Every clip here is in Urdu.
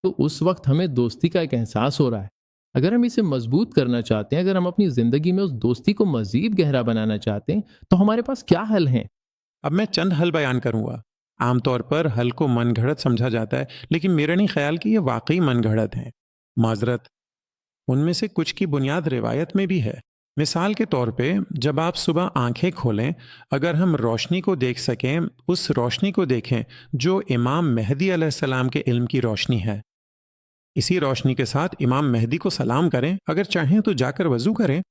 تو اس وقت ہمیں دوستی کا ایک احساس ہو رہا ہے۔ اگر ہم اسے مضبوط کرنا چاہتے ہیں، اگر ہم اپنی زندگی میں اس دوستی کو مزید گہرا بنانا چاہتے ہیں، تو ہمارے پاس کیا حل ہیں؟ اب میں چند حل بیان کروں گا۔ عام طور پر حل کو من گھڑت سمجھا جاتا ہے، لیکن میرا نہیں خیال کہ یہ واقعی من گھڑت ہیں۔ معذرت، ان میں سے کچھ کی بنیاد روایت میں بھی ہے۔ مثال کے طور پہ جب آپ صبح آنکھیں کھولیں، اگر ہم روشنی کو دیکھ سکیں، اس روشنی کو دیکھیں جو امام مہدی علیہ السلام کے علم کی روشنی ہے۔ اسی روشنی کے ساتھ امام مہدی کو سلام کریں، اگر چاہیں تو جا کر وضو کریں۔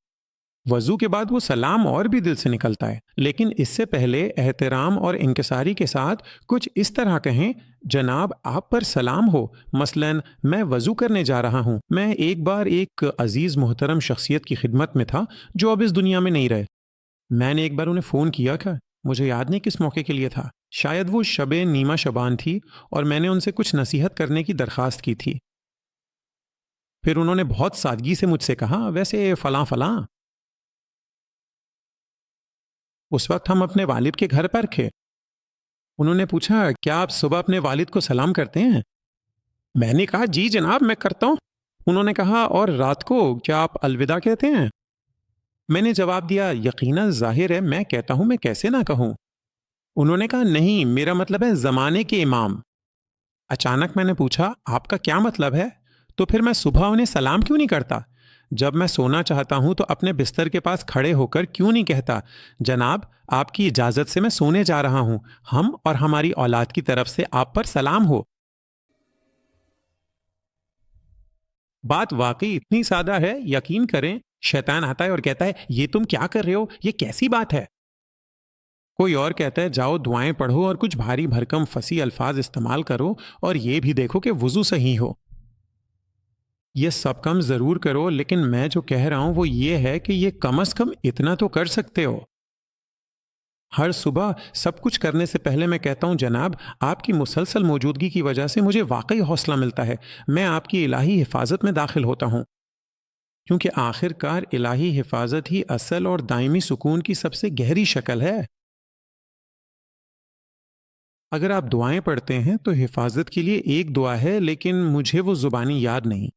وضو کے بعد وہ سلام اور بھی دل سے نکلتا ہے، لیکن اس سے پہلے احترام اور انکساری کے ساتھ کچھ اس طرح کہیں: جناب آپ پر سلام ہو، مثلاً میں وضو کرنے جا رہا ہوں۔ میں ایک بار ایک عزیز محترم شخصیت کی خدمت میں تھا جو اب اس دنیا میں نہیں رہے۔ میں نے ایک بار انہیں فون کیا تھا، مجھے یاد نہیں کس موقع کے لیے تھا، شاید وہ شب نیمہ شبان تھی، اور میں نے ان سے کچھ نصیحت کرنے کی درخواست کی تھی۔ پھر انہوں نے بہت سادگی سے مجھ سے کہا، ویسے فلاں فلاں۔ اس وقت ہم اپنے والد کے گھر پر تھے۔ انہوں نے پوچھا، کیا آپ صبح اپنے والد کو سلام کرتے ہیں؟ میں نے کہا، جی جناب میں کرتا ہوں۔ انہوں نے کہا، اور رات کو کیا آپ الوداع کہتے ہیں؟ میں نے جواب دیا، یقیناً ظاہر ہے میں کہتا ہوں، میں کیسے نہ کہوں۔ انہوں نے کہا، نہیں، میرا مطلب ہے زمانے کے امام۔ اچانک میں نے پوچھا، آپ کا کیا مطلب ہے؟ تو پھر میں صبح انہیں سلام کیوں نہیں کرتا؟ جب میں سونا چاہتا ہوں تو اپنے بستر کے پاس کھڑے ہو کر کیوں نہیں کہتا، جناب آپ کی اجازت سے میں سونے جا رہا ہوں، ہم اور ہماری اولاد کی طرف سے آپ پر سلام ہو۔ بات واقعی اتنی سادہ ہے، یقین کریں شیطان آتا ہے اور کہتا ہے، یہ تم کیا کر رہے ہو، یہ کیسی بات ہے؟ کوئی اور کہتا ہے، جاؤ دعائیں پڑھو اور کچھ بھاری بھرکم فصیح الفاظ استعمال کرو، اور یہ بھی دیکھو کہ وضو صحیح ہو۔ یہ سب کم ضرور کرو، لیکن میں جو کہہ رہا ہوں وہ یہ ہے کہ یہ کم از کم اتنا تو کر سکتے ہو۔ ہر صبح سب کچھ کرنے سے پہلے میں کہتا ہوں، جناب آپ کی مسلسل موجودگی کی وجہ سے مجھے واقعی حوصلہ ملتا ہے، میں آپ کی الہی حفاظت میں داخل ہوتا ہوں، کیونکہ آخر کار الہی حفاظت ہی اصل اور دائمی سکون کی سب سے گہری شکل ہے۔ اگر آپ دعائیں پڑھتے ہیں تو حفاظت کے لیے ایک دعا ہے، لیکن مجھے وہ زبانی یاد نہیں۔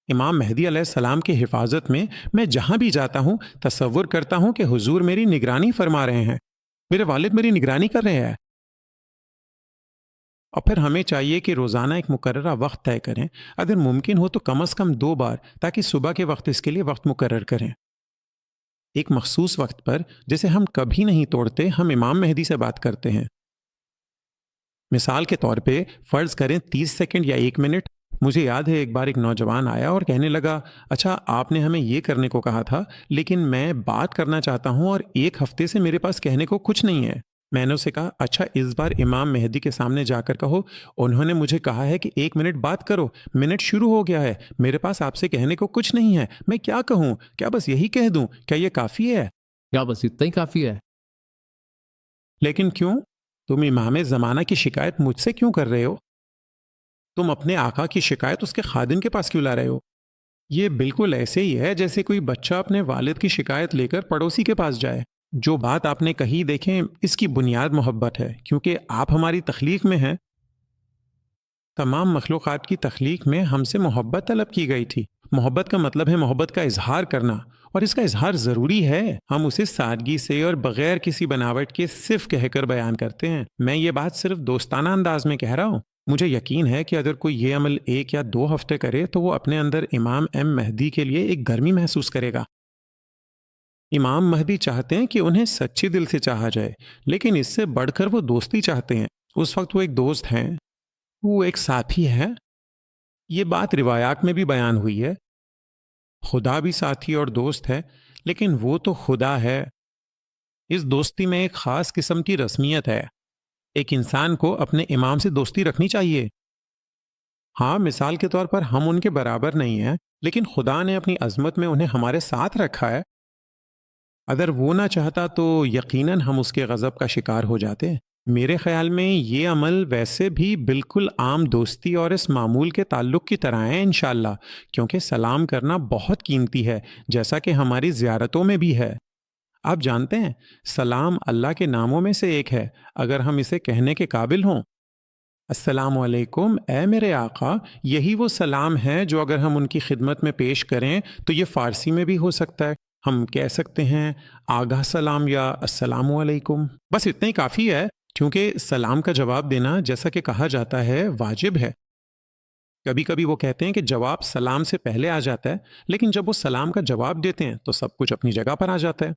امام مہدی علیہ السلام کی حفاظت میں جہاں بھی جاتا ہوں تصور کرتا ہوں کہ حضور میری نگرانی فرما رہے ہیں، میرے والد میری نگرانی کر رہے ہیں۔ اور پھر ہمیں چاہیے کہ روزانہ ایک مقررہ وقت طے کریں، اگر ممکن ہو تو کم از کم 2 بار، تاکہ صبح کے وقت اس کے لیے وقت مقرر کریں۔ ایک مخصوص وقت پر جسے ہم کبھی نہیں توڑتے، ہم امام مہدی سے بات کرتے ہیں۔ مثال کے طور پہ فرض کریں 30 سیکنڈ یا 1 منٹ۔ مجھے یاد ہے ایک بار ایک نوجوان آیا اور کہنے لگا، اچھا آپ نے ہمیں یہ کرنے کو کہا تھا، لیکن میں بات کرنا چاہتا ہوں اور 1 ہفتے سے میرے پاس کہنے کو کچھ نہیں ہے۔ میں نے اسے کہا، اچھا اس بار امام مہدی کے سامنے جا کر کہو، انہوں نے مجھے کہا ہے کہ 1 منٹ بات کرو، منٹ شروع ہو گیا ہے، میرے پاس آپ سے کہنے کو کچھ نہیں ہے، میں کیا کہوں؟ کیا بس یہی کہہ دوں؟ کیا یہ کافی ہے؟ کیا بس اتنا ہی کافی ہے؟ لیکن کیوں؟ تم امام زمانہ کی شکایت مجھ سے کیوں کر رہے ہو؟ تم اپنے آقا کی شکایت اس کے خادم کے پاس کیوں لا رہے ہو؟ یہ بالکل ایسے ہی ہے جیسے کوئی بچہ اپنے والد کی شکایت لے کر پڑوسی کے پاس جائے۔ جو بات آپ نے کہی، دیکھیں اس کی بنیاد محبت ہے، کیونکہ آپ ہماری تخلیق میں ہیں۔ تمام مخلوقات کی تخلیق میں ہم سے محبت طلب کی گئی تھی۔ محبت کا مطلب ہے محبت کا اظہار کرنا، اور اس کا اظہار ضروری ہے۔ ہم اسے سادگی سے اور بغیر کسی بناوٹ کے صرف کہہ کر بیان کرتے ہیں۔ میں یہ بات صرف دوستانہ انداز میں کہہ رہا ہوں۔ مجھے یقین ہے کہ اگر کوئی یہ عمل 1 یا 2 ہفتے کرے تو وہ اپنے اندر امام مہدی کے لیے ایک گرمی محسوس کرے گا۔ امام مہدی چاہتے ہیں کہ انہیں سچے دل سے چاہا جائے، لیکن اس سے بڑھ کر وہ دوستی چاہتے ہیں۔ اس وقت وہ ایک دوست ہیں، وہ ایک ساتھی ہے۔ یہ بات روایات میں بھی بیان ہوئی ہے، خدا بھی ساتھی اور دوست ہے، لیکن وہ تو خدا ہے۔ اس دوستی میں ایک خاص قسم کی رسمیت ہے۔ ایک انسان کو اپنے امام سے دوستی رکھنی چاہیے۔ ہاں، مثال کے طور پر ہم ان کے برابر نہیں ہیں، لیکن خدا نے اپنی عظمت میں انہیں ہمارے ساتھ رکھا ہے۔ اگر وہ نہ چاہتا تو یقیناً ہم اس کے غضب کا شکار ہو جاتے۔ میرے خیال میں یہ عمل ویسے بھی بالکل عام دوستی اور اس معمول کے تعلق کی طرح ہے انشاءاللہ، کیونکہ سلام کرنا بہت قیمتی ہے، جیسا کہ ہماری زیارتوں میں بھی ہے۔ آپ جانتے ہیں سلام اللہ کے ناموں میں سے ایک ہے، اگر ہم اسے کہنے کے قابل ہوں۔ السلام علیکم اے میرے آقا، یہی وہ سلام ہے جو اگر ہم ان کی خدمت میں پیش کریں تو یہ فارسی میں بھی ہو سکتا ہے. ہم کہہ سکتے ہیں آگاہ سلام یا السلام علیکم. بس اتنا ہی کافی ہے، کیونکہ سلام کا جواب دینا جیسا کہ کہا جاتا ہے واجب ہے. کبھی کبھی وہ کہتے ہیں کہ جواب سلام سے پہلے آ جاتا ہے، لیکن جب وہ سلام کا جواب دیتے ہیں تو سب کچھ اپنی جگہ پر آ جاتا ہے.